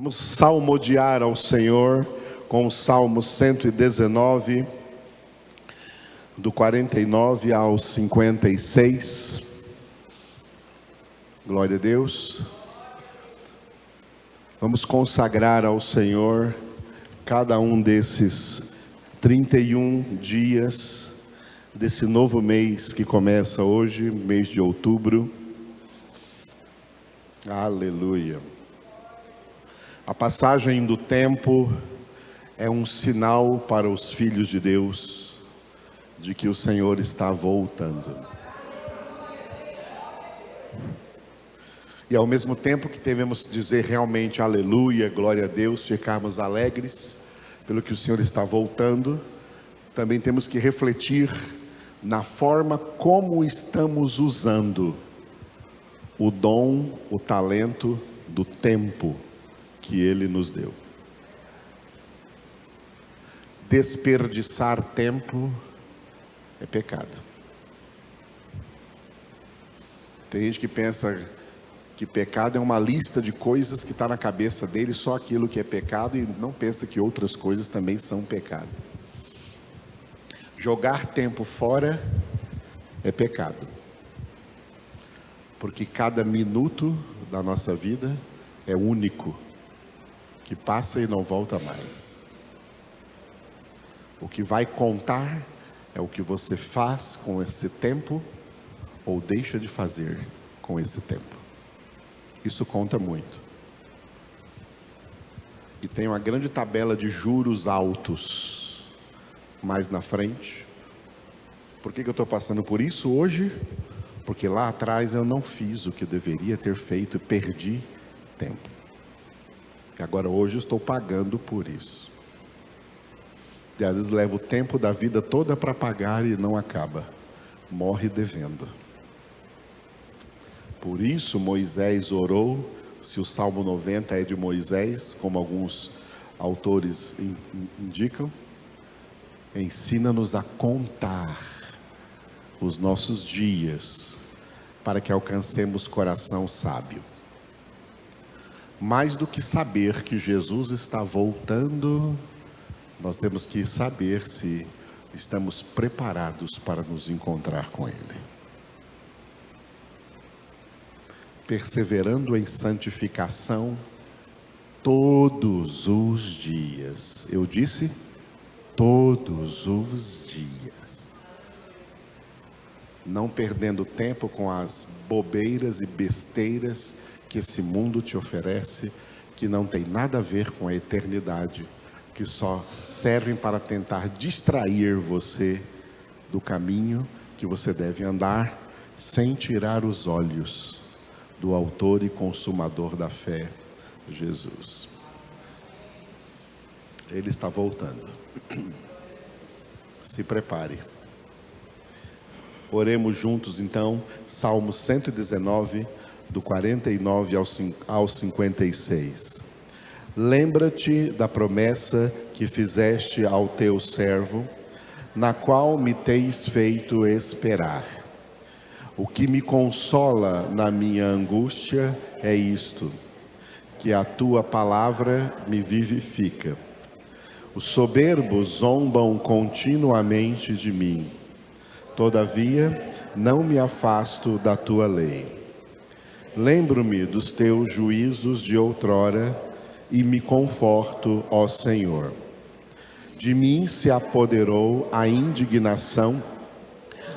Vamos salmodiar ao Senhor com o Salmo 119, do 49 ao 56. Glória a Deus. Vamos consagrar ao Senhor cada um desses 31 dias desse novo mês que começa hoje, mês de outubro. Aleluia. A passagem do tempo é um sinal para os filhos de Deus de que o Senhor está voltando. E ao mesmo tempo que devemos dizer realmente aleluia, glória a Deus, ficarmos alegres pelo que o Senhor está voltando, também temos que refletir na forma como estamos usando o dom, o talento do tempo que Ele nos deu. Desperdiçar tempo é pecado. Tem gente que pensa que pecado é uma lista de coisas que está na cabeça dele, só aquilo que é pecado, e não pensa que outras coisas também são pecado. Jogar tempo fora é pecado, porque cada minuto da nossa vida é único, que passa e não volta mais. O que vai contar é o que você faz com esse tempo ou deixa de fazer com esse tempo. Isso conta muito. E tem uma grande tabela de juros altos mais na frente. Por que eu estou passando por isso hoje? Porque lá atrás eu não fiz o que eu deveria ter feito e perdi tempo. E agora hoje eu estou pagando por isso. E às vezes leva o tempo da vida toda para pagar e não acaba. Morre devendo. Por isso Moisés orou. Se o Salmo 90 é de Moisés, como alguns autores indicam, ensina-nos a contar os nossos dias, para que alcancemos coração sábio. Mais do que saber que Jesus está voltando, nós temos que saber se estamos preparados para nos encontrar com Ele. Perseverando em santificação todos os dias. Eu disse todos os dias. Não perdendo tempo com as bobeiras e besteiras que esse mundo te oferece, que não tem nada a ver com a eternidade, que só servem para tentar distrair você do caminho que você deve andar, sem tirar os olhos do autor e consumador da fé, Jesus. Ele está voltando. Se prepare. Oremos juntos então, Salmo 119, do 49 ao 56. Lembra-te da promessa que fizeste ao teu servo, na qual me tens feito esperar. O que me consola na minha angústia é isto, que a tua palavra me vivifica. Os soberbos zombam continuamente de mim, todavia não me afasto da tua lei. Lembro-me dos teus juízos de outrora e me conforto, ó Senhor. De mim se apoderou a indignação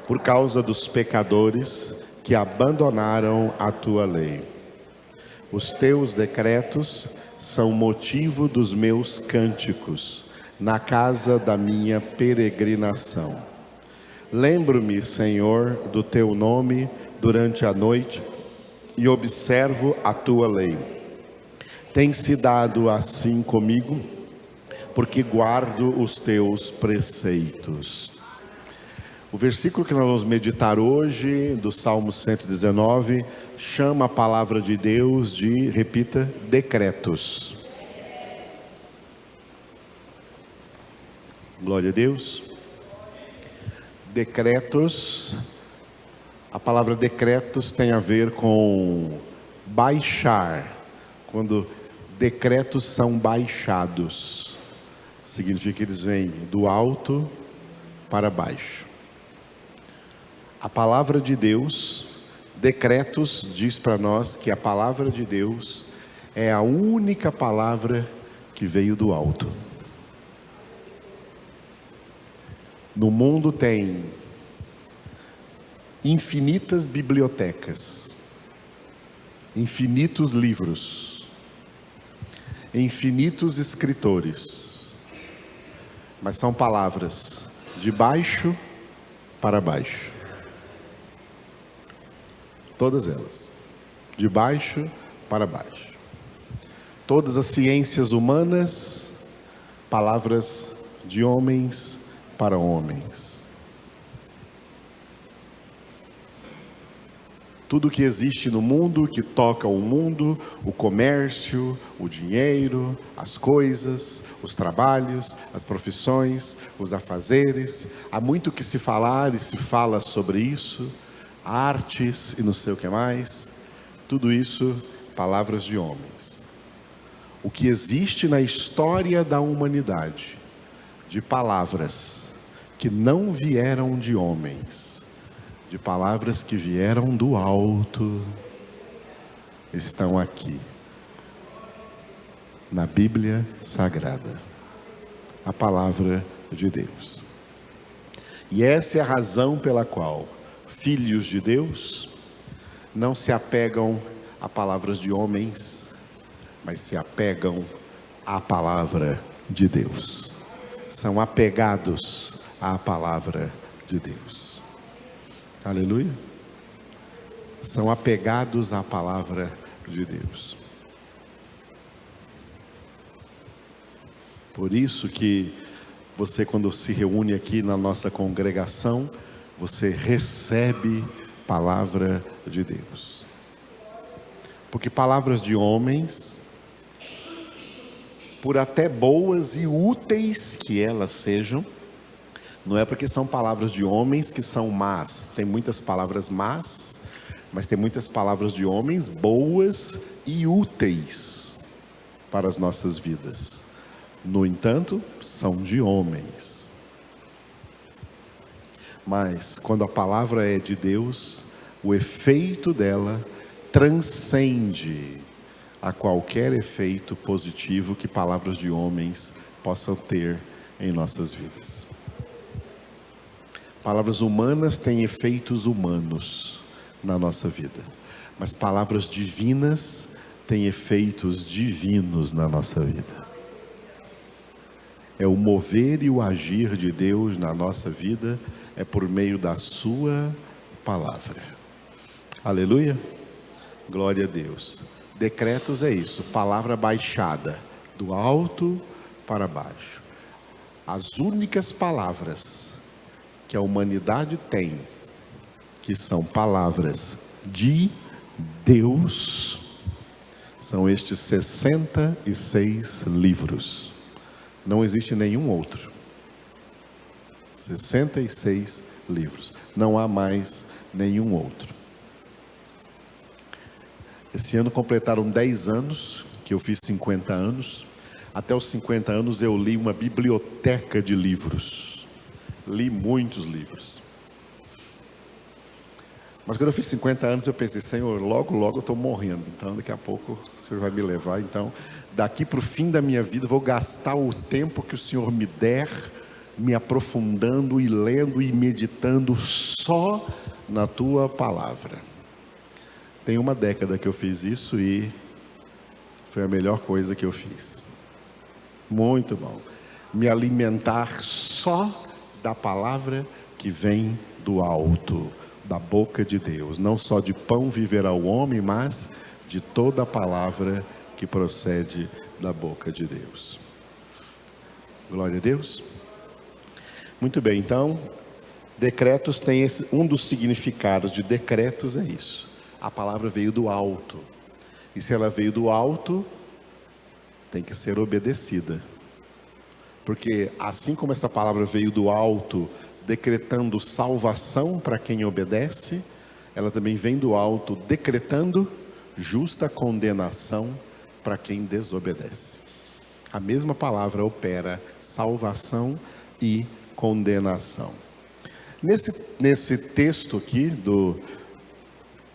por causa dos pecadores que abandonaram a tua lei. Os teus decretos são motivo dos meus cânticos na casa da minha peregrinação. Lembro-me, Senhor, do teu nome durante a noite e observo a tua lei. Tem-se dado assim comigo, porque guardo os teus preceitos. O versículo que nós vamos meditar hoje, do Salmo 119, chama a palavra de Deus de, repita, decretos. Glória a Deus. Decretos, a palavra decretos tem a ver com baixar. Quando decretos são baixados. Significa que eles vêm do alto para baixo. A palavra de Deus, decretos, diz para nós que a palavra de Deus é a única palavra que veio do alto. No mundo tem infinitas bibliotecas, infinitos livros, infinitos escritores, mas são palavras de baixo para baixo. Todas elas, de baixo para baixo. Todas as ciências humanas, palavras de homens para homens. Tudo que existe no mundo, que toca o mundo, o comércio, o dinheiro, as coisas, os trabalhos, as profissões, os afazeres. Há muito que se falar e se fala sobre isso. Artes e não sei o que mais. Tudo isso, palavras de homens. O que existe na história da humanidade, de palavras que não vieram de homens, de palavras que vieram do alto, estão aqui, na Bíblia Sagrada, a palavra de Deus. E essa é a razão pela qual filhos de Deus não se apegam a palavras de homens, mas se apegam à palavra de Deus. São apegados à palavra de Deus. Aleluia. São apegados à palavra de Deus. Por isso que você, quando se reúne aqui na nossa congregação, você recebe palavra de Deus. Porque palavras de homens, por até boas e úteis que elas sejam, não é porque são palavras de homens que são más. Tem muitas palavras más, mas tem muitas palavras de homens boas e úteis para as nossas vidas. No entanto, são de homens. Mas quando a palavra é de Deus, o efeito dela transcende a qualquer efeito positivo que palavras de homens possam ter em nossas vidas. Palavras humanas têm efeitos humanos na nossa vida, mas palavras divinas têm efeitos divinos na nossa vida. É o mover e o agir de Deus na nossa vida, é por meio da sua palavra. Aleluia? Glória a Deus. Decretos é isso, palavra baixada, do alto para baixo. As únicas palavras que a humanidade tem, que são palavras de Deus, são estes 66 livros. Não existe nenhum outro. 66 livros. Não há mais nenhum outro. Esse ano completaram 10 anos, que eu fiz 50 anos. Até os 50 anos eu li uma biblioteca de livros. Li muitos livros. Mas quando eu fiz 50 anos eu pensei, Senhor, logo eu estou morrendo. Então daqui a pouco o Senhor vai me levar. Então daqui para o fim da minha vida vou gastar o tempo que o Senhor me der, me aprofundando e lendo e meditando só na Tua Palavra. Tem uma década que eu fiz isso e foi a melhor coisa que eu fiz. Muito bom. Me alimentar só da palavra que vem do alto, da boca de Deus. Não só de pão viverá o homem, mas de toda a palavra que procede da boca de Deus. Glória a Deus. Muito bem, então, decretos tem um dos significados de decretos é isso. A palavra veio do alto. E se ela veio do alto, tem que ser obedecida. Porque assim como essa palavra veio do alto, decretando salvação para quem obedece, ela também vem do alto, decretando justa condenação para quem desobedece. A mesma palavra opera salvação e condenação. Nesse texto aqui,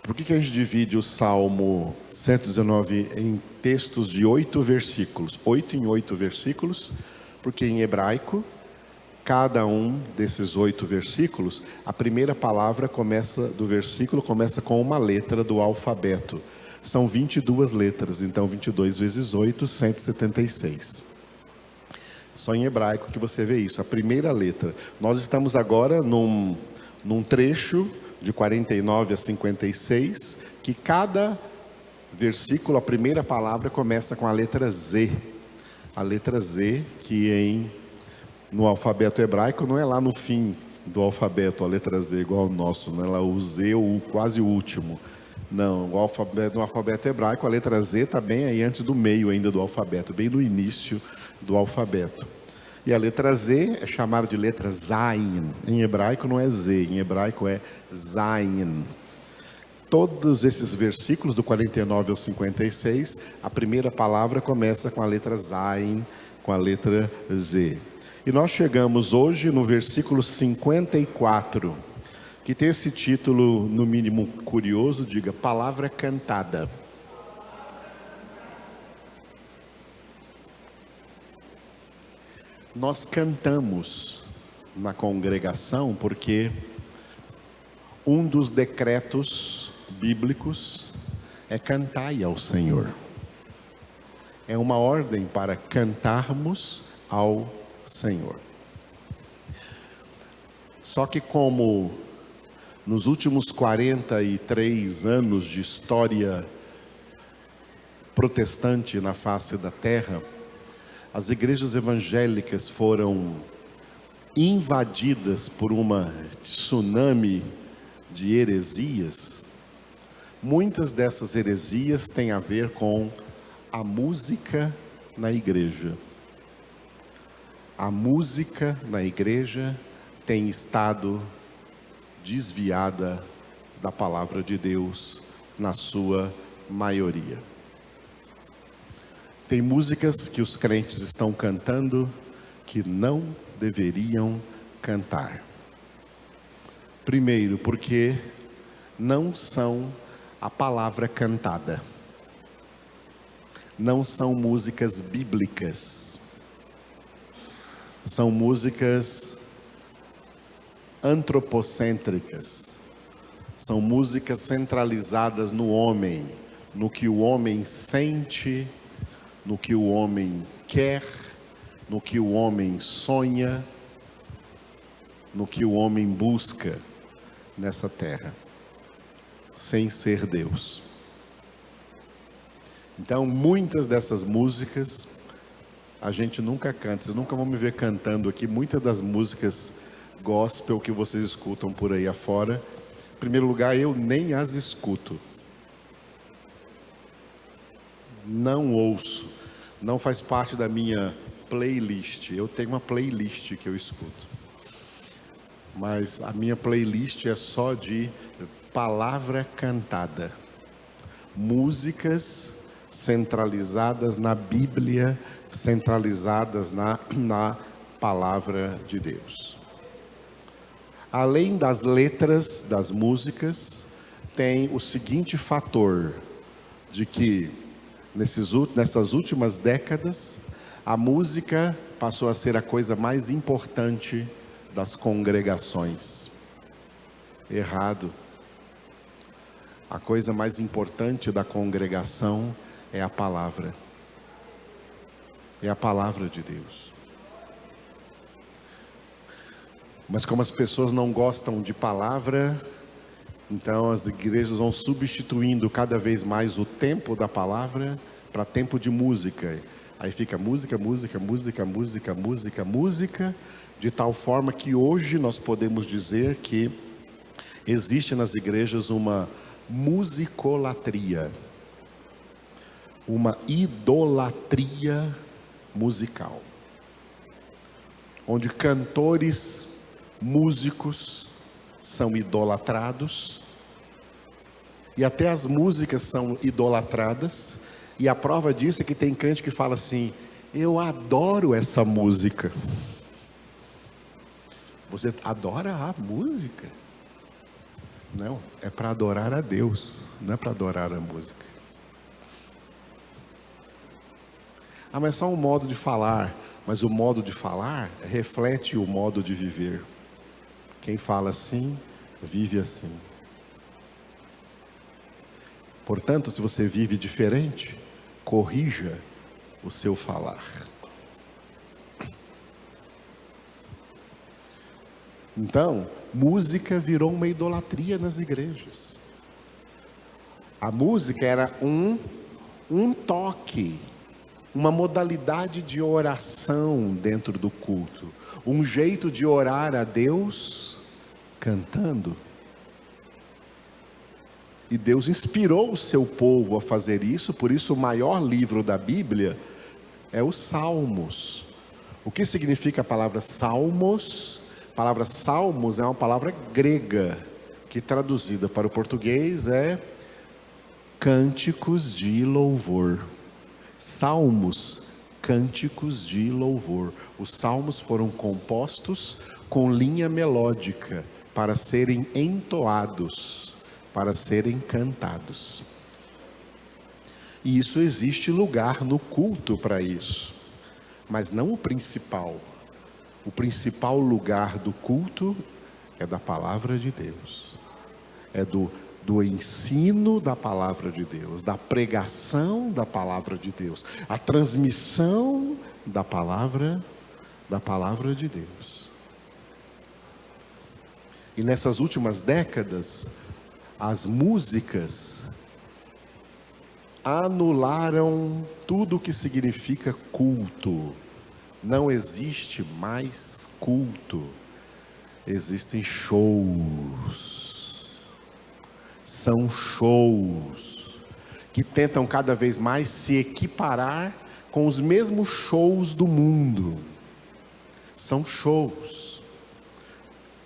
por que a gente divide o Salmo 119 em textos de 8 versículos? 8 em 8 versículos, porque em hebraico, cada um desses 8 versículos, a primeira palavra do versículo começa com uma letra do alfabeto. São 22 letras, então 22 vezes 8, 176. Só em hebraico que você vê isso, a primeira letra. Nós estamos agora num trecho de 49 a 56, que cada versículo, a primeira palavra começa com a letra Z. A letra Z, que no alfabeto hebraico não é lá no fim do alfabeto, a letra Z igual ao nosso, não é lá o Z, quase o último. Não, no alfabeto hebraico a letra Z está bem aí antes do meio ainda do alfabeto, bem no início do alfabeto. E a letra Z é chamada de letra Zayin. Em hebraico não é Z, em hebraico é Zayin. Todos esses versículos do 49 ao 56, a primeira palavra começa com a letra Zayin, com a letra Z. E nós chegamos hoje no versículo 54, que tem esse título, no mínimo curioso, diga, palavra cantada. Nós cantamos na congregação porque um dos decretos bíblicos é cantai ao Senhor. É uma ordem para cantarmos ao Senhor. Só que como nos últimos 43 anos de história protestante na face da terra, as igrejas evangélicas foram invadidas por uma tsunami de heresias. Muitas dessas heresias têm a ver com a música na igreja. A música na igreja tem estado desviada da palavra de Deus na sua maioria. Tem músicas que os crentes estão cantando que não deveriam cantar. Primeiro, porque não são a palavra cantada. Não são músicas bíblicas. São músicas antropocêntricas. São músicas centralizadas no homem, no que o homem sente, no que o homem quer, no que o homem sonha, no que o homem busca nessa terra, sem ser Deus. Então, muitas dessas músicas a gente nunca canta. Vocês nunca vão me ver cantando aqui. Muitas das músicas gospel que vocês escutam por aí afora, em primeiro lugar, eu nem as escuto. Não ouço, não faz parte da minha playlist. Eu tenho uma playlist que eu escuto, mas a minha playlist é só de palavra cantada, músicas centralizadas na Bíblia, centralizadas na palavra de Deus. Além das letras das músicas, tem o seguinte fator, de que nessas últimas décadas, a música passou a ser a coisa mais importante das congregações. Errado. A coisa mais importante da congregação é a palavra. É a palavra de Deus. Mas como as pessoas não gostam de palavra, então as igrejas vão substituindo cada vez mais o tempo da palavra para tempo de música. Aí fica música, música, música, música, música, música, de tal forma que hoje nós podemos dizer que existe nas igrejas uma musicolatria, uma idolatria musical, onde cantores, músicos são idolatrados, e até as músicas são idolatradas, E a prova disso é que tem crente que fala assim: eu adoro essa música. Você adora a música? Não, é para adorar a Deus, não é para adorar a música. Ah, mas é só um modo de falar. Mas o modo de falar reflete o modo de viver. Quem fala assim, vive assim. Portanto, se você vive diferente, corrija o seu falar. Então, música virou uma idolatria nas igrejas. A música era um toque, uma modalidade de oração dentro do culto, um jeito de orar a Deus cantando. E Deus inspirou o seu povo a fazer isso, por isso o maior livro da Bíblia é os Salmos. O que significa a palavra salmos? A palavra salmos é uma palavra grega, que traduzida para o português é cânticos de louvor. Salmos, cânticos de louvor. Os salmos foram compostos com linha melódica para serem entoados, para serem cantados. E isso existe lugar no culto para isso, mas não o principal. O principal lugar do culto é da palavra de Deus, é do ensino da palavra de Deus, da pregação da palavra de Deus, a transmissão da palavra de Deus. E nessas últimas décadas, as músicas anularam tudo o que significa culto. Não existe mais culto, existem shows. São shows que tentam cada vez mais se equiparar com os mesmos shows do mundo. São shows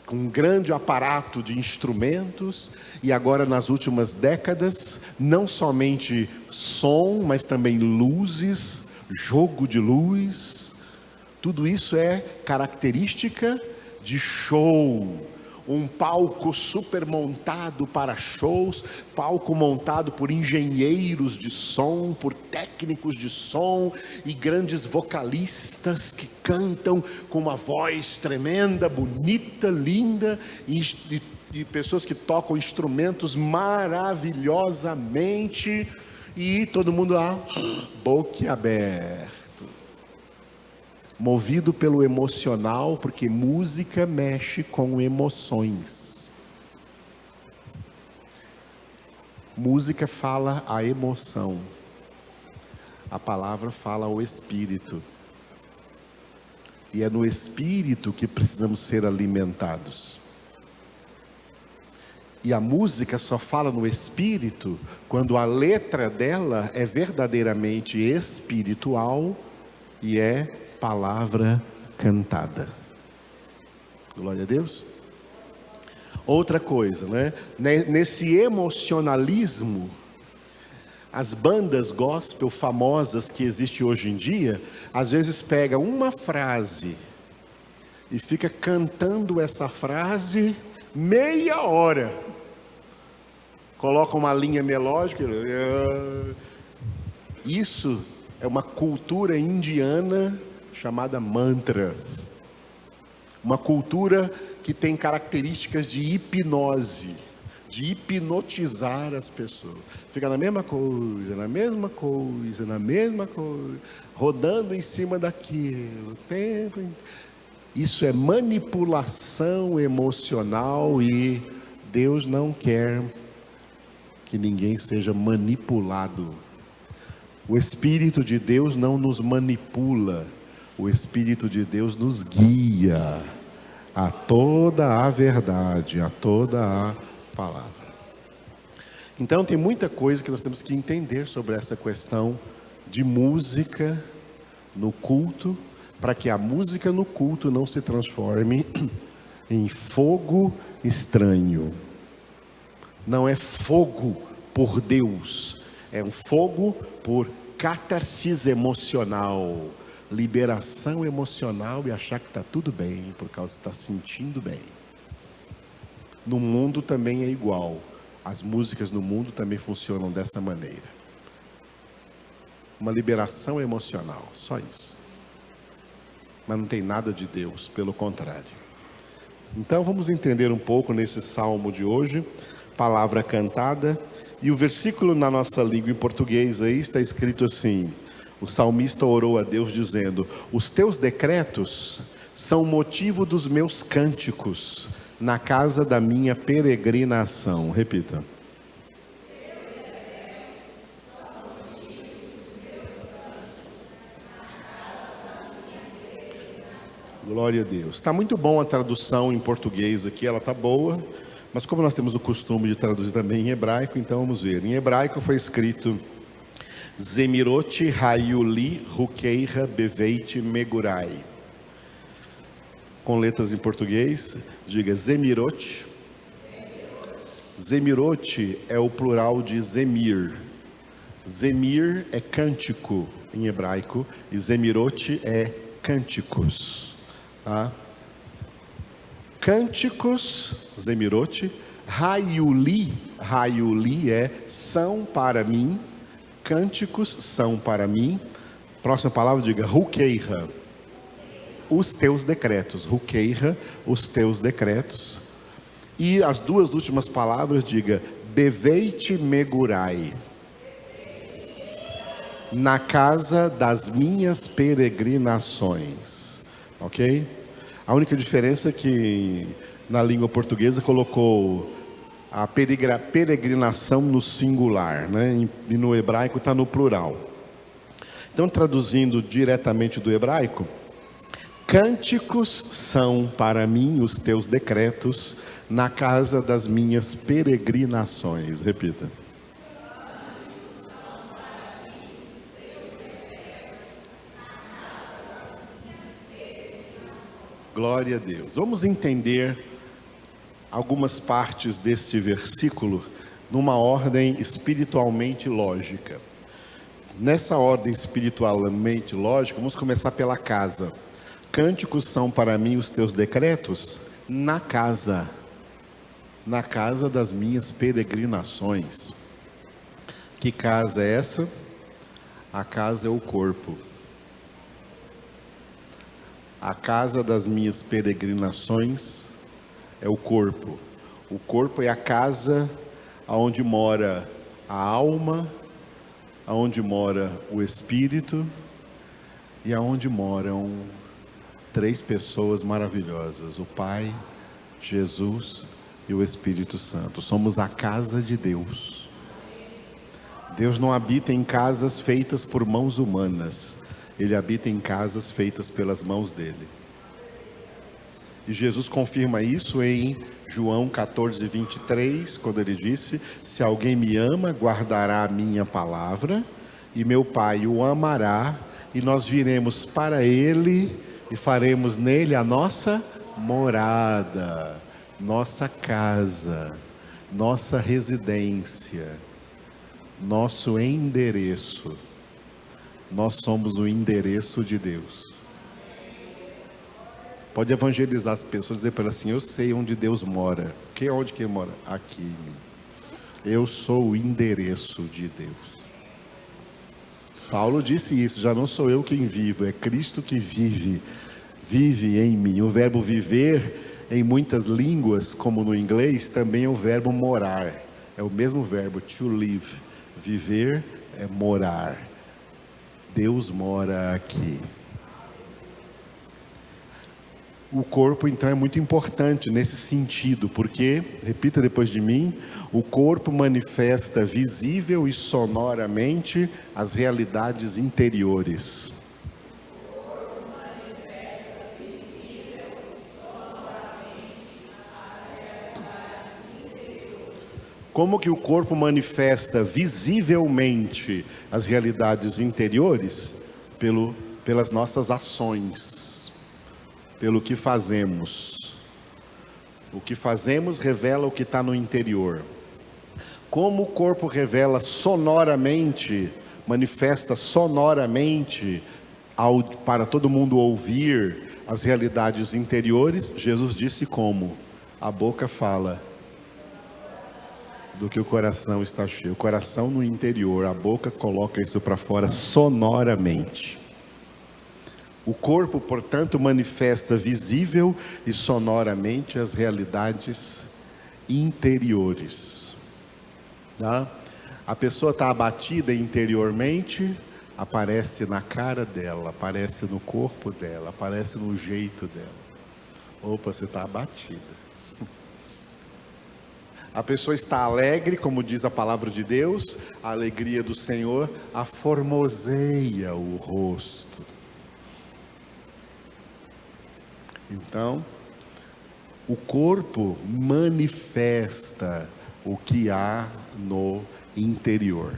com um grande aparato de instrumentos, e agora nas últimas décadas, não somente som, mas também luzes, jogo de luz, tudo isso é característica de show. Um palco super montado para shows, palco montado por engenheiros de som, por técnicos de som e grandes vocalistas que cantam com uma voz tremenda, bonita, linda, e pessoas que tocam instrumentos maravilhosamente, e todo mundo lá, boquiaberto, movido pelo emocional, porque música mexe com emoções. Música fala a emoção, a palavra fala o espírito, e é no espírito que precisamos ser alimentados. E a música só fala no espírito quando a letra dela é verdadeiramente espiritual e é palavra cantada. Glória a Deus. Outra coisa, né? Nesse emocionalismo, as bandas gospel famosas que existem hoje em dia, às vezes pega uma frase e fica cantando essa frase meia hora. Coloca uma linha melódica. Isso é uma cultura indiana chamada mantra, uma cultura que tem características de hipnose, de hipnotizar as pessoas. Fica na mesma coisa, na mesma coisa, na mesma coisa, rodando em cima daquilo, tempo. Isso é manipulação emocional, e Deus não quer que ninguém seja manipulado. O Espírito de Deus não nos manipula. O Espírito de Deus nos guia a toda a verdade, a toda a palavra. Então tem muita coisa que nós temos que entender sobre essa questão de música no culto, para que a música no culto não se transforme em fogo estranho. Não é fogo por Deus, é um fogo por catarsis emocional, liberação emocional e achar que está tudo bem, por causa que está sentindo bem. No mundo também é igual. As músicas no mundo também funcionam dessa maneira. Uma liberação emocional, só isso. Mas não tem nada de Deus, pelo contrário. Então vamos entender um pouco nesse salmo de hoje, palavra cantada, e o versículo na nossa língua em português aí está escrito assim: o salmista orou a Deus dizendo: os teus decretos são motivo dos meus cânticos na casa da minha peregrinação. Repita. Glória a Deus. Está muito bom a tradução em português aqui, ela está boa, mas como nós temos o costume de traduzir também em hebraico, então vamos ver. Em hebraico foi escrito Zemirot Hayuli Rukeira Beveit Megurai. Com letras em português, diga Zemirot. Zemirot é o plural de Zemir. Zemir é cântico em hebraico e Zemirot é cânticos. Tá? Cânticos, Zemirot. Hayuli, Hayuli é são para mim. Cânticos são para mim. Próxima palavra, diga Rukeira. Os teus decretos, Rukeira, os teus decretos. E as duas últimas palavras, diga Beveit Megurai, na casa das minhas peregrinações. Ok? A única diferença é que na língua portuguesa colocou a peregrinação no singular, né? E no hebraico está no plural. Então, traduzindo diretamente do hebraico, cânticos são para mim os teus decretos na casa das minhas peregrinações. Repita. Glória a Deus. Vamos entender algumas partes deste versículo numa ordem espiritualmente lógica. Nessa ordem espiritualmente lógica, vamos começar pela casa. Cânticos são para mim os teus decretos na casa das minhas peregrinações. Que casa é essa? A casa é o corpo. A casa das minhas peregrinações é o corpo. O corpo é a casa onde mora a alma, onde mora o espírito e aonde moram três pessoas maravilhosas: o Pai, Jesus e o Espírito Santo. Somos a casa de Deus. Deus não habita em casas feitas por mãos humanas. Ele habita em casas feitas pelas mãos dele. E Jesus confirma isso em João 14, 23, quando ele disse: se alguém me ama, guardará a minha palavra, e meu Pai o amará, e nós viremos para ele e faremos nele a nossa morada, nossa casa, nossa residência, nosso endereço. Nós somos o endereço de Deus. Pode evangelizar as pessoas, dizer para elas assim: eu sei onde Deus mora. Onde que ele mora? Aqui. Eu sou o endereço de Deus. Paulo disse isso: já não sou eu quem vivo, é Cristo que vive em mim. O verbo viver, em muitas línguas, como no inglês, também é o verbo morar. É o mesmo verbo, to live. Viver é morar. Deus mora aqui. O corpo então é muito importante nesse sentido, porque, repita depois de mim, o corpo manifesta visível e sonoramente as realidades interiores. Como que o corpo manifesta visivelmente as realidades interiores? Pelas nossas ações, pelo que fazemos. O que fazemos revela o que está no interior. Como o corpo revela sonoramente manifesta sonoramente para todo mundo ouvir as realidades interiores, Jesus disse como? A boca fala do que o coração está cheio. O coração no interior, a boca coloca isso para fora sonoramente. O corpo, portanto, manifesta visível e sonoramente as realidades interiores. Tá? A pessoa está abatida interiormente, aparece na cara dela, aparece no corpo dela, aparece no jeito dela. Opa, você está abatida. A pessoa está alegre, como diz a palavra de Deus, a alegria do Senhor aformoseia o rosto. Então, o corpo manifesta o que há no interior.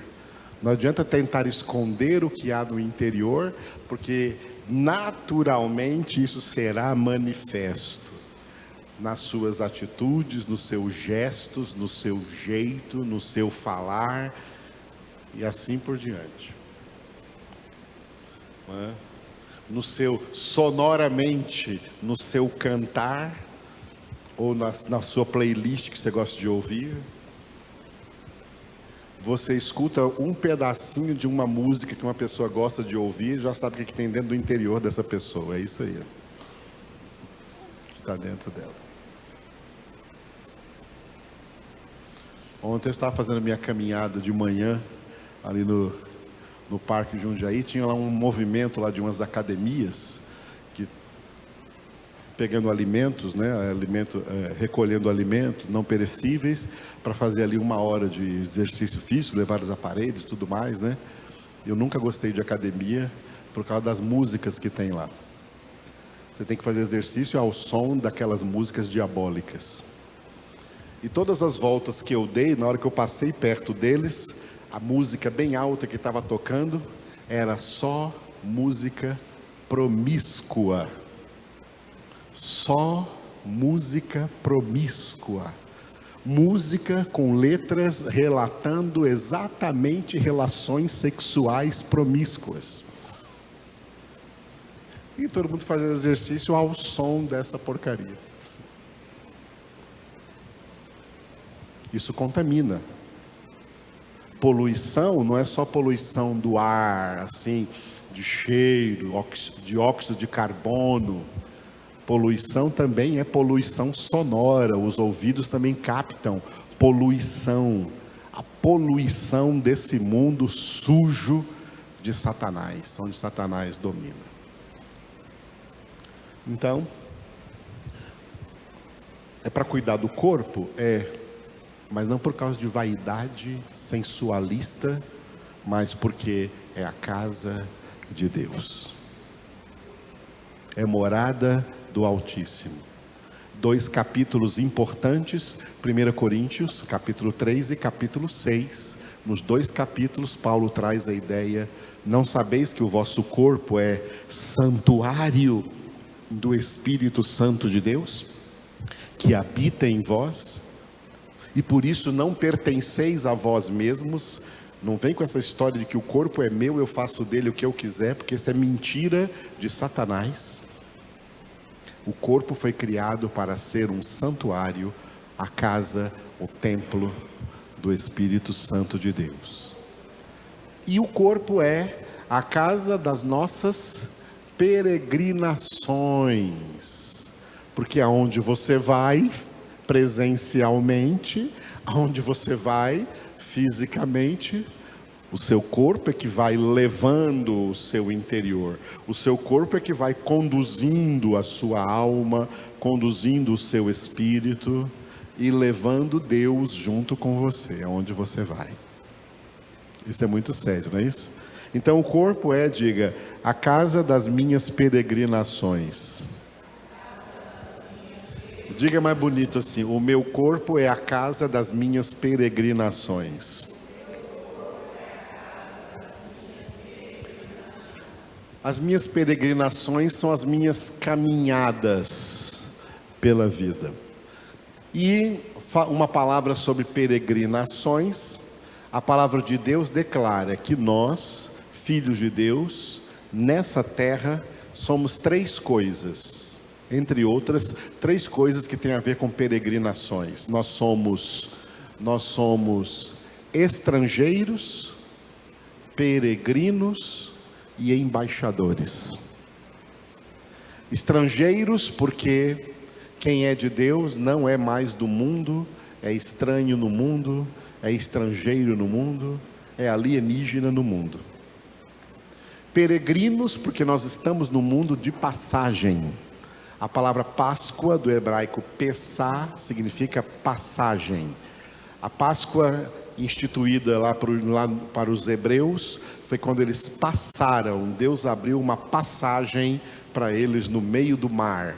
Não adianta tentar esconder o que há no interior, porque naturalmente isso será manifesto nas suas atitudes, nos seus gestos, no seu jeito, no seu falar e assim por diante. No seu sonoramente, no seu cantar ou na sua playlist que você gosta de ouvir. Você escuta um pedacinho de uma música que uma pessoa gosta de ouvir, já sabe o que tem dentro do interior dessa pessoa. É isso aí, que está dentro dela. Ontem eu estava fazendo a minha caminhada de manhã ali no Parque Jundiaí. Tinha lá um movimento lá de umas academias que, pegando alimentos, né, recolhendo alimentos não perecíveis para fazer ali 1 hora de exercício físico, levar os aparelhos e tudo mais, né? Eu nunca gostei de academia por causa das músicas que tem lá. Você tem que fazer exercício ao som daquelas músicas diabólicas. E todas as voltas que eu dei, na hora que eu passei perto deles, a música bem alta que estava tocando era só música promíscua. Só música promíscua. Música com letras relatando exatamente relações sexuais promíscuas. E todo mundo fazendo exercício ao som dessa porcaria. Isso contamina. Poluição não é só poluição do ar, assim, de cheiro, de óxido de carbono. Poluição também é poluição sonora. Os ouvidos também captam poluição. A poluição desse mundo sujo de Satanás, onde Satanás domina. Então, é para cuidar do corpo? Mas não por causa de vaidade sensualista, mas porque é a casa de Deus. É morada do Altíssimo. 2 capítulos importantes, 1 Coríntios, capítulo 3 e capítulo 6. Nos 2 capítulos, Paulo traz a ideia: não sabeis que o vosso corpo é santuário do Espírito Santo de Deus, que habita em vós? E por isso não pertenceis a vós mesmos. Não vem com essa história de que o corpo é meu, eu faço dele o que eu quiser, porque isso é mentira de Satanás. O corpo foi criado para ser um santuário, a casa, o templo do Espírito Santo de Deus. E o corpo é a casa das nossas peregrinações, porque aonde você vai presencialmente, aonde você vai fisicamente, o seu corpo é que vai levando o seu interior, o seu corpo é que vai conduzindo a sua alma, conduzindo o seu espírito e levando Deus junto com você, aonde você vai. Isso é muito sério, não é isso? Então o corpo é, diga, a casa das minhas peregrinações. Diga mais bonito assim: o meu corpo é a casa das minhas peregrinações. As minhas peregrinações são as minhas caminhadas pela vida. E uma palavra sobre peregrinações: A palavra de Deus declara que nós, filhos de Deus, nessa terra, somos três coisas, entre outras, três coisas que têm a ver com peregrinações. Nós somos estrangeiros, peregrinos e embaixadores. Estrangeiros, porque quem é de Deus não é mais do mundo, é estranho no mundo, é estrangeiro no mundo, é alienígena no mundo. Peregrinos, porque nós estamos no mundo de passagem. A palavra Páscoa, do hebraico Pessá, significa passagem. A Páscoa, instituída lá para os hebreus, foi quando eles passaram. Deus abriu uma passagem para eles no meio do mar.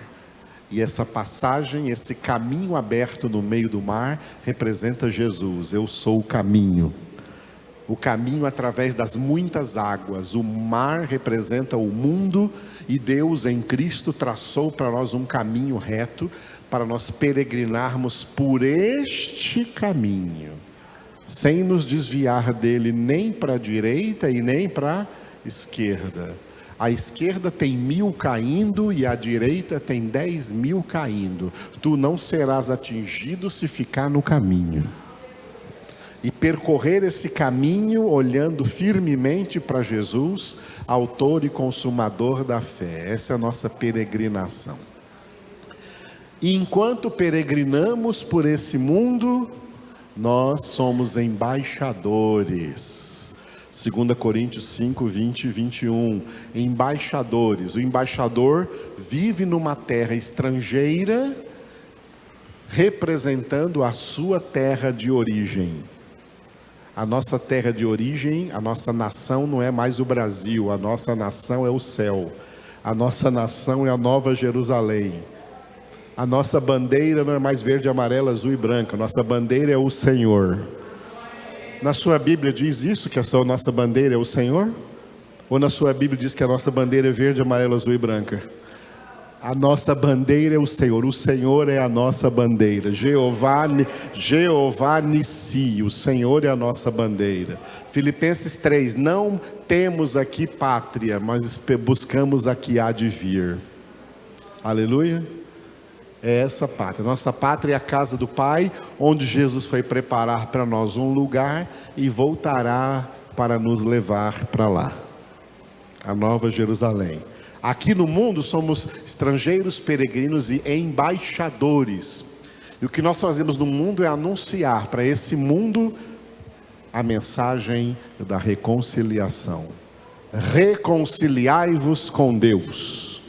E essa passagem, esse caminho aberto no meio do mar, representa Jesus. Eu sou o caminho. O caminho através das muitas águas. O mar representa o mundo, e Deus em Cristo traçou para nós um caminho reto, para nós peregrinarmos por este caminho, sem nos desviar dele nem para a direita e nem para a esquerda. A esquerda tem 1000 caindo e a direita tem 10.000 caindo. Tu não serás atingido se ficar no caminho. E percorrer esse caminho olhando firmemente para Jesus, autor e consumador da fé. Essa é a nossa peregrinação. E enquanto peregrinamos por esse mundo, nós somos embaixadores. 2 Coríntios 5, 20 e 21, embaixadores. O embaixador vive numa terra estrangeira, representando a sua terra de origem. A nossa terra de origem, a nossa nação não é mais o Brasil, a nossa nação é o céu. A nossa nação é a Nova Jerusalém. A nossa bandeira não é mais verde, amarela, azul e branca, a nossa bandeira é o Senhor. Na sua Bíblia diz isso, que a nossa bandeira é o Senhor? Ou na sua Bíblia diz que a nossa bandeira é verde, amarela, azul e branca? A nossa bandeira é o Senhor é a nossa bandeira. Jeová Nissi, o Senhor é a nossa bandeira. Filipenses 3, não temos aqui pátria, mas buscamos a que há de vir. Aleluia. É essa pátria. Nossa pátria é a casa do Pai, onde Jesus foi preparar para nós um lugar e voltará para nos levar para lá. A Nova Jerusalém. Aqui no mundo somos estrangeiros, peregrinos e embaixadores. E o que nós fazemos no mundo é anunciar para esse mundo a mensagem da reconciliação. Reconciliai-vos com Deus.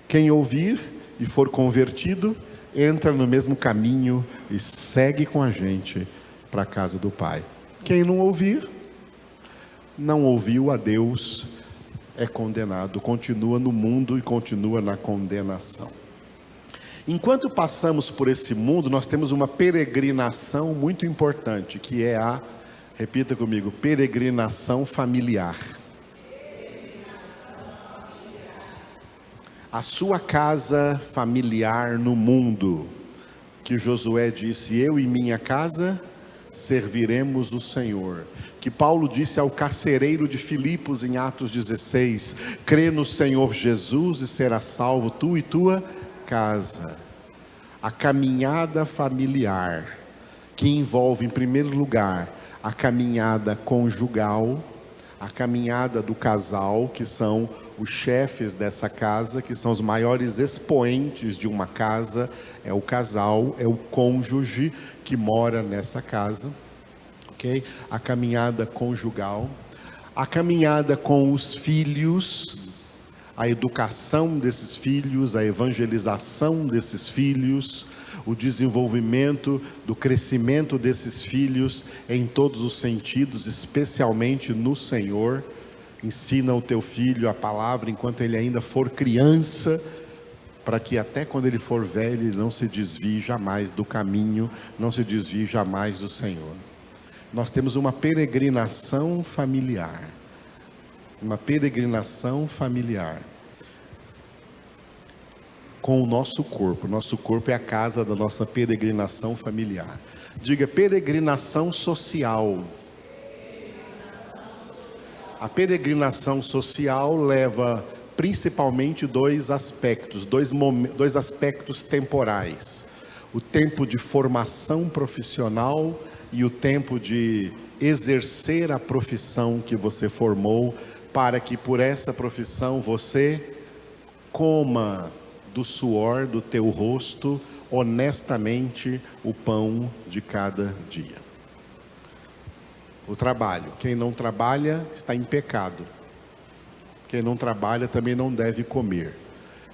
Quem ouvir e for convertido, entra no mesmo caminho e segue com a gente para a casa do Pai. Quem não ouvir, não ouviu a Deus, é condenado, continua no mundo e continua na condenação. Enquanto passamos por esse mundo, nós temos uma peregrinação muito importante, que é a, repita comigo, peregrinação familiar. A sua casa familiar no mundo, que Josué disse, eu e minha casa serviremos o Senhor. Que Paulo disse ao carcereiro de Filipos em Atos 16, crê no Senhor Jesus e serás salvo tu e tua casa. A caminhada familiar, que envolve em primeiro lugar a caminhada conjugal, a caminhada do casal, que são os chefes dessa casa, que são os maiores expoentes de uma casa, é o casal, é o cônjuge que mora nessa casa, ok? A caminhada conjugal, a caminhada com os filhos, a educação desses filhos, a evangelização desses filhos, o desenvolvimento do crescimento desses filhos em todos os sentidos, especialmente no Senhor. Ensina o teu filho a palavra enquanto ele ainda for criança, para que até quando ele for velho, ele não se desvie jamais do caminho, não se desvie jamais do Senhor. Nós temos uma peregrinação familiar, com o nosso corpo. Nosso corpo é a casa da nossa peregrinação familiar. Diga: peregrinação social. A peregrinação social leva principalmente dois aspectos temporais: o tempo de formação profissional e o tempo de exercer a profissão que você formou, para que por essa profissão você coma do suor do teu rosto honestamente o pão de cada dia. O trabalho: quem não trabalha está em pecado. Quem não trabalha também não deve comer.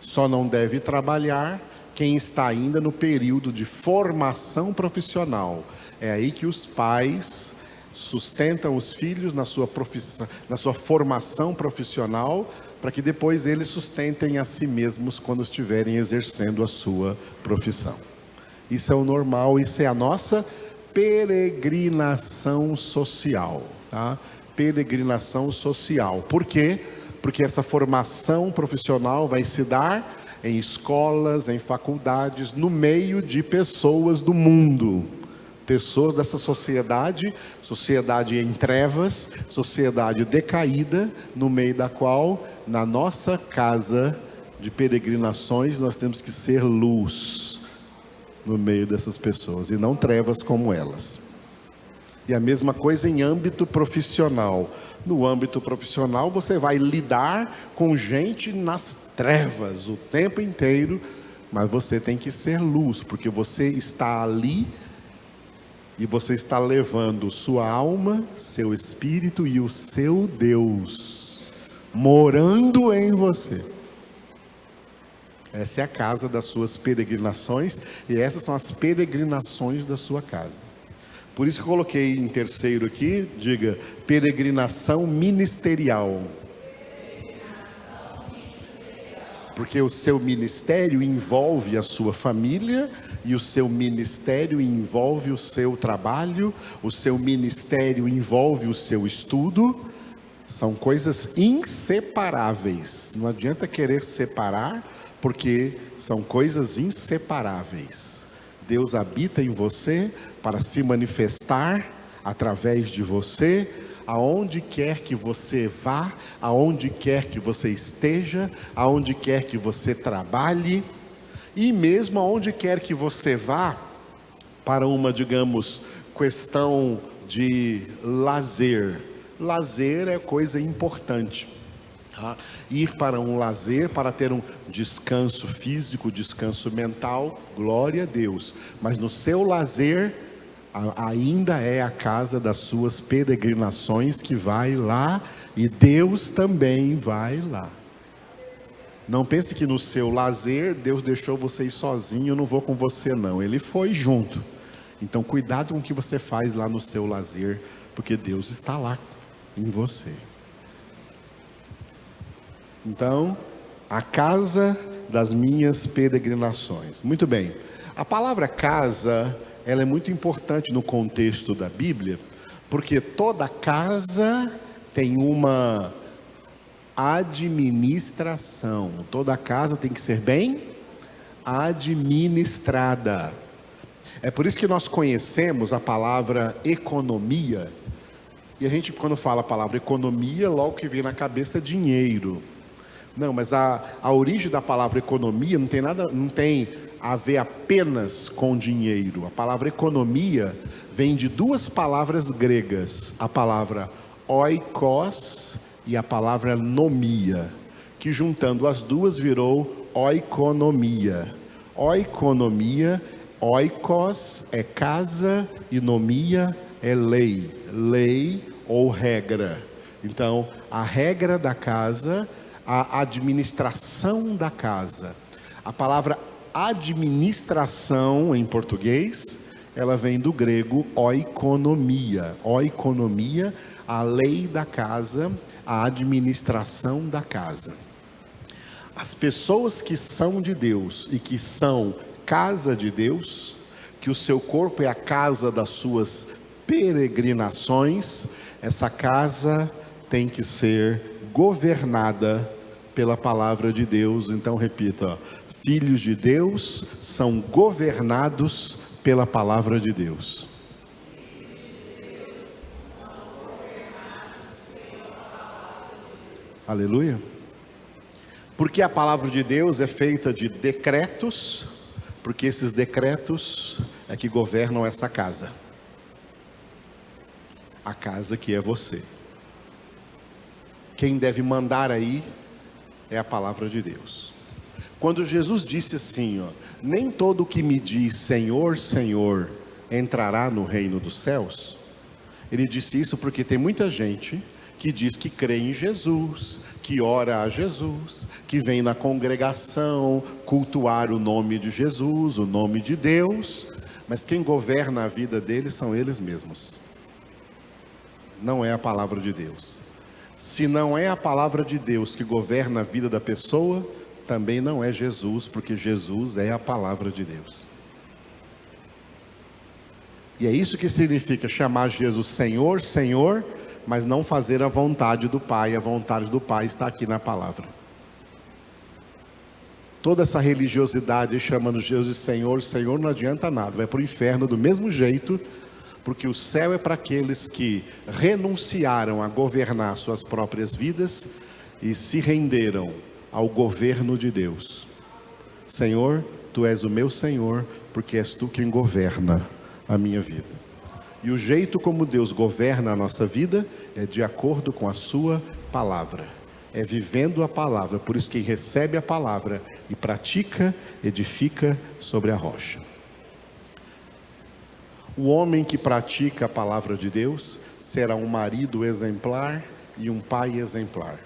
Só não deve trabalhar quem está ainda no período de formação profissional. É aí que os pais sustentam os filhos na sua formação profissional, para que depois eles sustentem a si mesmos quando estiverem exercendo a sua profissão. Isso é o normal, isso é a nossa peregrinação social, tá? Peregrinação social. Por quê? Porque essa formação profissional vai se dar em escolas, em faculdades, no meio de pessoas do mundo, pessoas dessa sociedade em trevas, sociedade decaída, no meio da qual, na nossa casa de peregrinações, nós temos que ser luz no meio dessas pessoas, e não trevas como elas. E a mesma coisa em âmbito profissional. No âmbito profissional, você vai lidar com gente nas trevas o tempo inteiro, mas você tem que ser luz, porque você está ali e você está levando sua alma, seu espírito e o seu Deus morando em você. Essa é a casa das suas peregrinações, e essas são as peregrinações da sua casa. Por isso que eu coloquei em terceiro aqui, diga: peregrinação ministerial. Porque o seu ministério envolve a sua família, e o seu ministério envolve o seu trabalho, o seu ministério envolve o seu estudo. São coisas inseparáveis. Não adianta querer separar, porque são coisas inseparáveis. Deus habita em você para se manifestar através de você, aonde quer que você vá, aonde quer que você esteja, aonde quer que você trabalhe, e mesmo aonde quer que você vá, para uma, digamos, questão de lazer. Lazer é coisa importante. Ir para um lazer, para ter um descanso físico, descanso mental, glória a Deus. Mas no seu lazer, ainda é a casa das suas peregrinações que vai lá, e Deus também vai lá. Não pense que no seu lazer, Deus deixou você ir sozinho, eu não vou com você não. Ele foi junto. Então cuidado com o que você faz lá no seu lazer, porque Deus está lá em você. Então, a casa das minhas peregrinações. Muito bem. A palavra casa, ela é muito importante no contexto da Bíblia, porque toda casa tem uma administração. Toda casa tem que ser bem administrada. É por isso que nós conhecemos a palavra economia. E a gente, quando fala a palavra economia, logo que vem na cabeça é dinheiro. Não, mas a origem da palavra economia não tem a ver apenas com dinheiro. A palavra economia vem de duas palavras gregas, a palavra oikos e a palavra nomia, que juntando as duas virou oikonomia. Oikonomia, oikos é casa e nomia é lei, lei ou regra. Então, a regra da casa, a administração da casa. A palavra administração em português, ela vem do grego oikonomia. Oikonomia, a lei da casa, a administração da casa. As pessoas que são de Deus e que são casa de Deus, que o seu corpo é a casa das suas peregrinações, essa casa tem que ser governada pela palavra de Deus. Então repita: filhos de Deus são governados pela palavra de Deus. Aleluia. Porque a palavra de Deus é feita de decretos, porque esses decretos é que governam essa casa. A casa que é você. Quem deve mandar aí é a palavra de Deus. Quando Jesus disse assim, nem todo que me diz Senhor, Senhor, entrará no reino dos céus. Ele disse isso porque tem muita gente que diz que crê em Jesus, que ora a Jesus, que vem na congregação cultuar o nome de Jesus, o nome de Deus, mas quem governa a vida deles são eles mesmos. Não é a palavra de Deus. Se não é a palavra de Deus que governa a vida da pessoa, também não é Jesus, porque Jesus é a palavra de Deus. E é isso que significa chamar Jesus Senhor, Senhor, mas não fazer a vontade do Pai. A vontade do Pai está aqui na palavra. Toda essa religiosidade chamando Jesus de Senhor, Senhor, não adianta nada, vai para o inferno do mesmo jeito, porque o céu é para aqueles que renunciaram a governar suas próprias vidas e se renderam ao governo de Deus. Senhor, Tu és o meu Senhor, porque és Tu quem governa a minha vida. E o jeito como Deus governa a nossa vida é de acordo com a sua palavra. É vivendo a palavra. Por isso quem recebe a palavra e pratica, edifica sobre a rocha. O homem que pratica a palavra de Deus será um marido exemplar e um pai exemplar.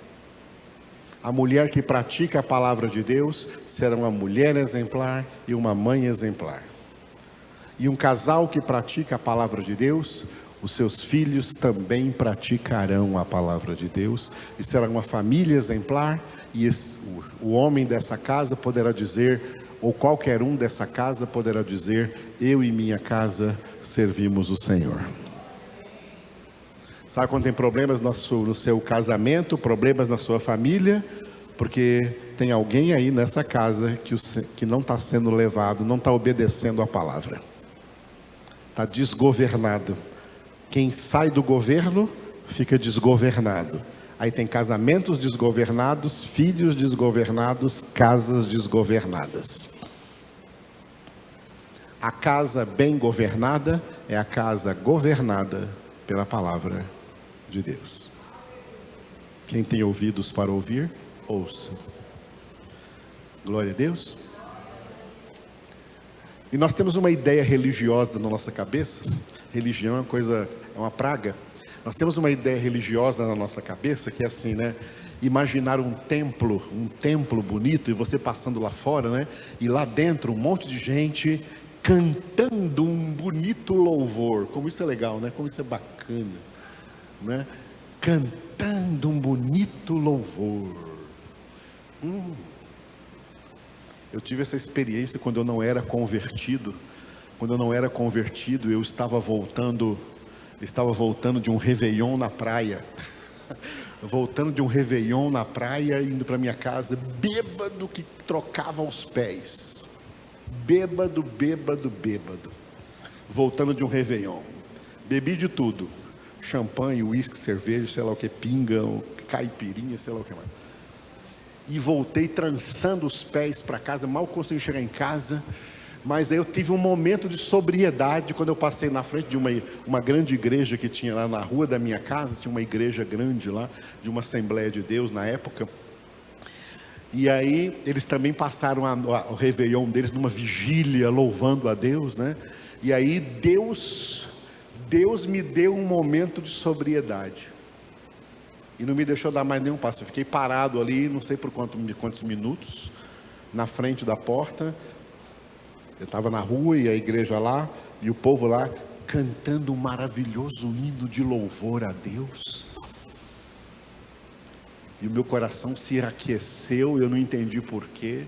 A mulher que pratica a palavra de Deus será uma mulher exemplar e uma mãe exemplar. E um casal que pratica a palavra de Deus, os seus filhos também praticarão a palavra de Deus, e será uma família exemplar, e o homem dessa casa poderá dizer, ou qualquer um dessa casa poderá dizer, eu e minha casa servimos o Senhor. Sabe quando tem problemas no seu casamento, problemas na sua família? Porque tem alguém aí nessa casa que não está sendo levado, não está obedecendo a palavra. Está desgovernado. Quem sai do governo fica desgovernado. Aí tem casamentos desgovernados, filhos desgovernados, casas desgovernadas. A casa bem governada é a casa governada pela palavra de Deus. Quem tem ouvidos para ouvir, ouça. Glória a Deus. E nós temos uma ideia religiosa na nossa cabeça. Religião é uma coisa, é uma praga. Nós temos uma ideia religiosa na nossa cabeça que é assim, né? Imaginar um templo bonito e você passando lá fora, né? E lá dentro um monte de gente cantando um bonito louvor. Como isso é legal, né? Como isso é bacana, né? Cantando um bonito louvor. Eu tive essa experiência quando eu não era convertido. Quando eu não era convertido, eu estava voltando de um réveillon na praia. Voltando de um réveillon na praia, indo para minha casa, bêbado que trocava os pés. Bêbado. Voltando de um réveillon. Bebi de tudo. Champanhe, uísque, cerveja, sei lá o que, pinga, caipirinha, sei lá o que mais. E voltei trançando os pés para casa, mal consegui chegar em casa, mas aí eu tive um momento de sobriedade, quando eu passei na frente de uma grande igreja que tinha lá na rua da minha casa, tinha uma igreja grande lá, de uma Assembleia de Deus na época, e aí eles também passaram o réveillon deles numa vigília, louvando a Deus, né? E aí Deus me deu um momento de sobriedade, e não me deixou dar mais nenhum passo. Eu fiquei parado ali, não sei por quantos minutos, na frente da porta. Eu estava na rua e a igreja lá, e o povo lá, cantando um maravilhoso hino de louvor a Deus. E o meu coração se aqueceu, eu não entendi porquê.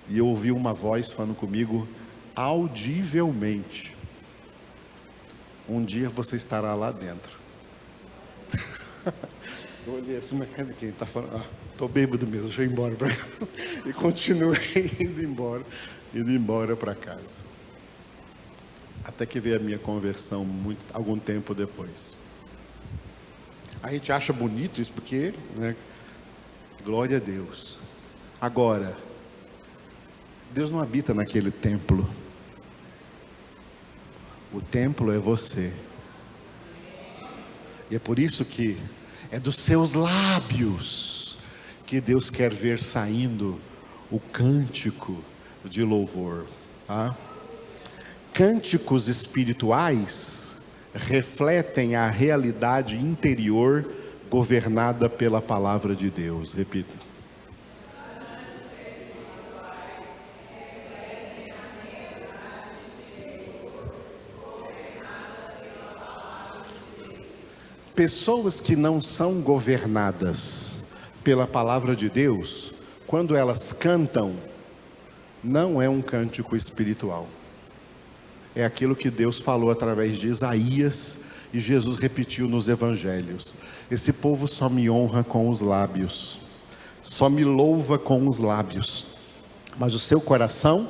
E eu ouvi uma voz falando comigo, audivelmente: um dia você estará lá dentro. Eu olhei assim, mas quem está falando? Estou bêbado mesmo, deixa eu ir embora para casa. E continuei indo embora para casa. Até que veio a minha conversão algum tempo depois. A gente acha bonito isso porque, né, glória a Deus. Agora, Deus não habita naquele templo. O templo é você. E é por isso que é dos seus lábios que Deus quer ver saindo o cântico de louvor. Tá? Cânticos espirituais refletem a realidade interior governada pela palavra de Deus. Repita. Pessoas que não são governadas pela palavra de Deus, quando elas cantam, não é um cântico espiritual. É aquilo que Deus falou através de Isaías e Jesus repetiu nos evangelhos. Esse povo só me honra com os lábios, só me louva com os lábios, mas o seu coração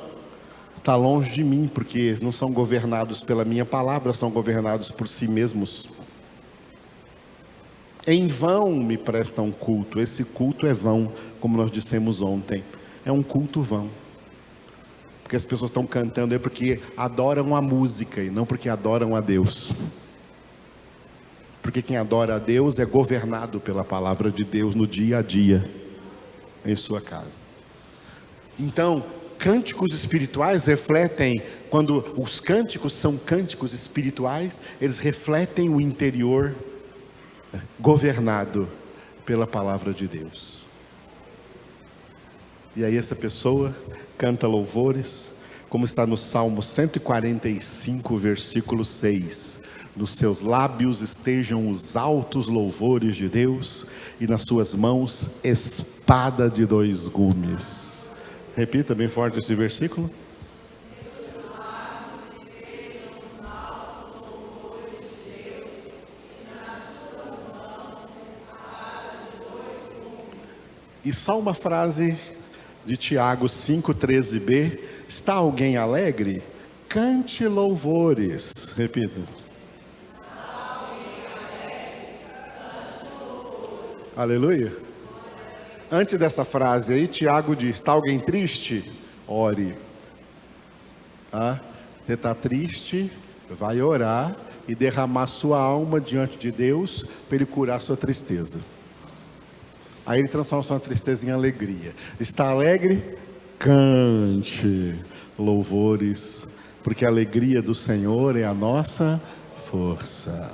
está longe de mim, porque eles não são governados pela minha palavra, são governados por si mesmos. Em vão me prestam culto. Esse culto é vão, como nós dissemos ontem. É um culto vão. Porque as pessoas estão cantando é porque adoram a música e não porque adoram a Deus. Porque quem adora a Deus é governado pela palavra de Deus no dia a dia, em sua casa. Então, cânticos espirituais refletem, quando os cânticos são cânticos espirituais, eles refletem o interior governado pela palavra de Deus. E aí essa pessoa canta louvores, como está no Salmo 145, versículo 6. Nos seus lábios estejam os altos louvores de Deus, e nas suas mãos espada de dois gumes. Repita bem forte esse versículo. E só uma frase de Tiago 5,13b. Está alguém alegre? Cante louvores. Repita. Está alguém alegre? Cante louvores. Aleluia. Antes dessa frase aí, Tiago diz: está alguém triste? Ore. Você está triste? Vai orar e derramar sua alma diante de Deus para Ele curar sua tristeza. Aí Ele transforma sua tristeza em alegria. Está alegre? Cante louvores, porque a alegria do Senhor é a nossa força.